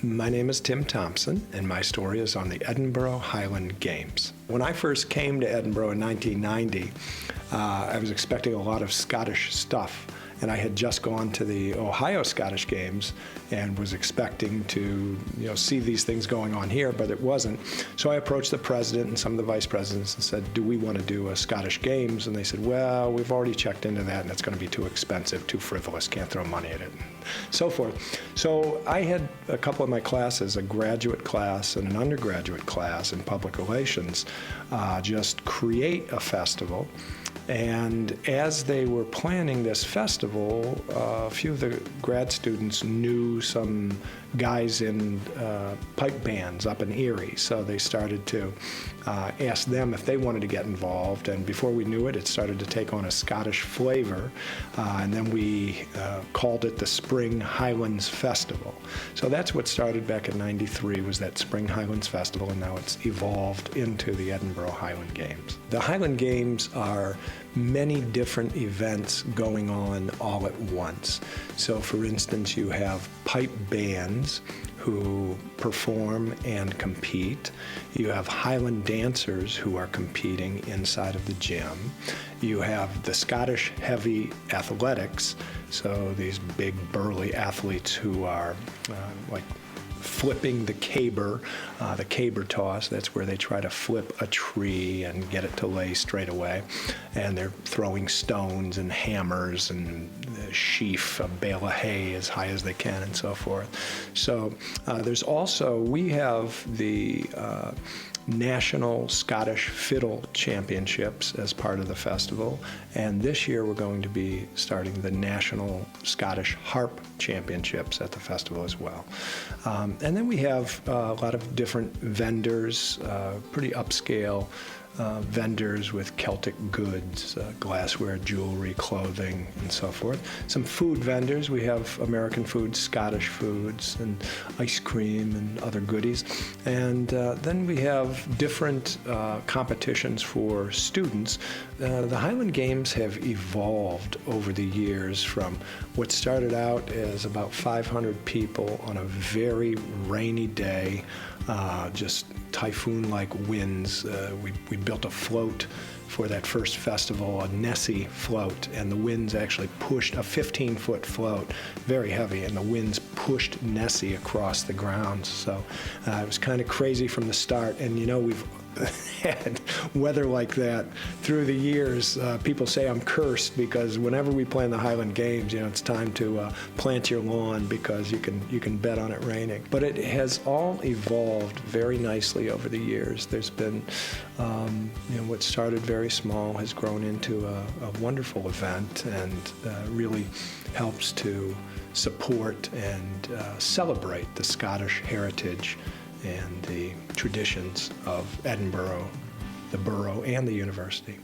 My name is Tim Thompson, and my story is on the Edinboro Highland Games. When I first came to Edinboro in 1990, I was expecting a lot of Scottish stuff, and I had just gone to the Ohio Scottish Games and was expecting to see these things going on here, but it wasn't. So I approached the president and some of the vice presidents and said, do we want to do a Scottish Games? And they said, well, we've already checked into that and it's going to be too expensive, too frivolous, can't throw money at it, and so forth. So I had a couple of my classes, a graduate class and an undergraduate class in public relations, just create a festival. And as they were planning this festival, a few of the grad students knew some guys in pipe bands up in Erie, so they started to ask them if they wanted to get involved, and before we knew it, it started to take on a Scottish flavor, and then we called it the Spring Highlands Festival. So that's what started back in '93, was that Spring Highlands Festival, and now it's evolved into the Edinboro Highland Games. The Highland Games are many different events going on all at once. So for instance, you have pipe bands who perform and compete. You have Highland dancers who are competing inside of the gym. You have the Scottish heavy athletics, so these big burly athletes who are like flipping the caber toss. That's where they try to flip a tree and get it to lay straight away. And they're throwing stones and hammers and sheaf a bale of hay as high as they can and so forth. So we have the National Scottish Fiddle Championships as part of the festival, and this year we're going to be starting the National Scottish Harp Championships at the festival as well. And then we have a lot of different vendors, pretty upscale vendors with Celtic goods, glassware, jewelry, clothing, and so forth. Some food vendors. We have American foods, Scottish foods, and ice cream and other goodies. And then we have different competitions for students. The Highland Games have evolved over the years from what started out as about 500 people on a very rainy day, just typhoon-like winds. We built a float for that first festival, a Nessie float, and the winds actually pushed a 15-foot float, very heavy, and the winds pushed Nessie across the grounds. So it was kind of crazy from the start, and we've had weather like that through the years. People say I'm cursed because whenever we plan the Highland Games, it's time to plant your lawn because you can bet on it raining. But it has all evolved very nicely over the years. There's been, what started very small has grown into a wonderful event, and really helps to support and celebrate the Scottish heritage and the traditions of Edinboro, the borough, and the university.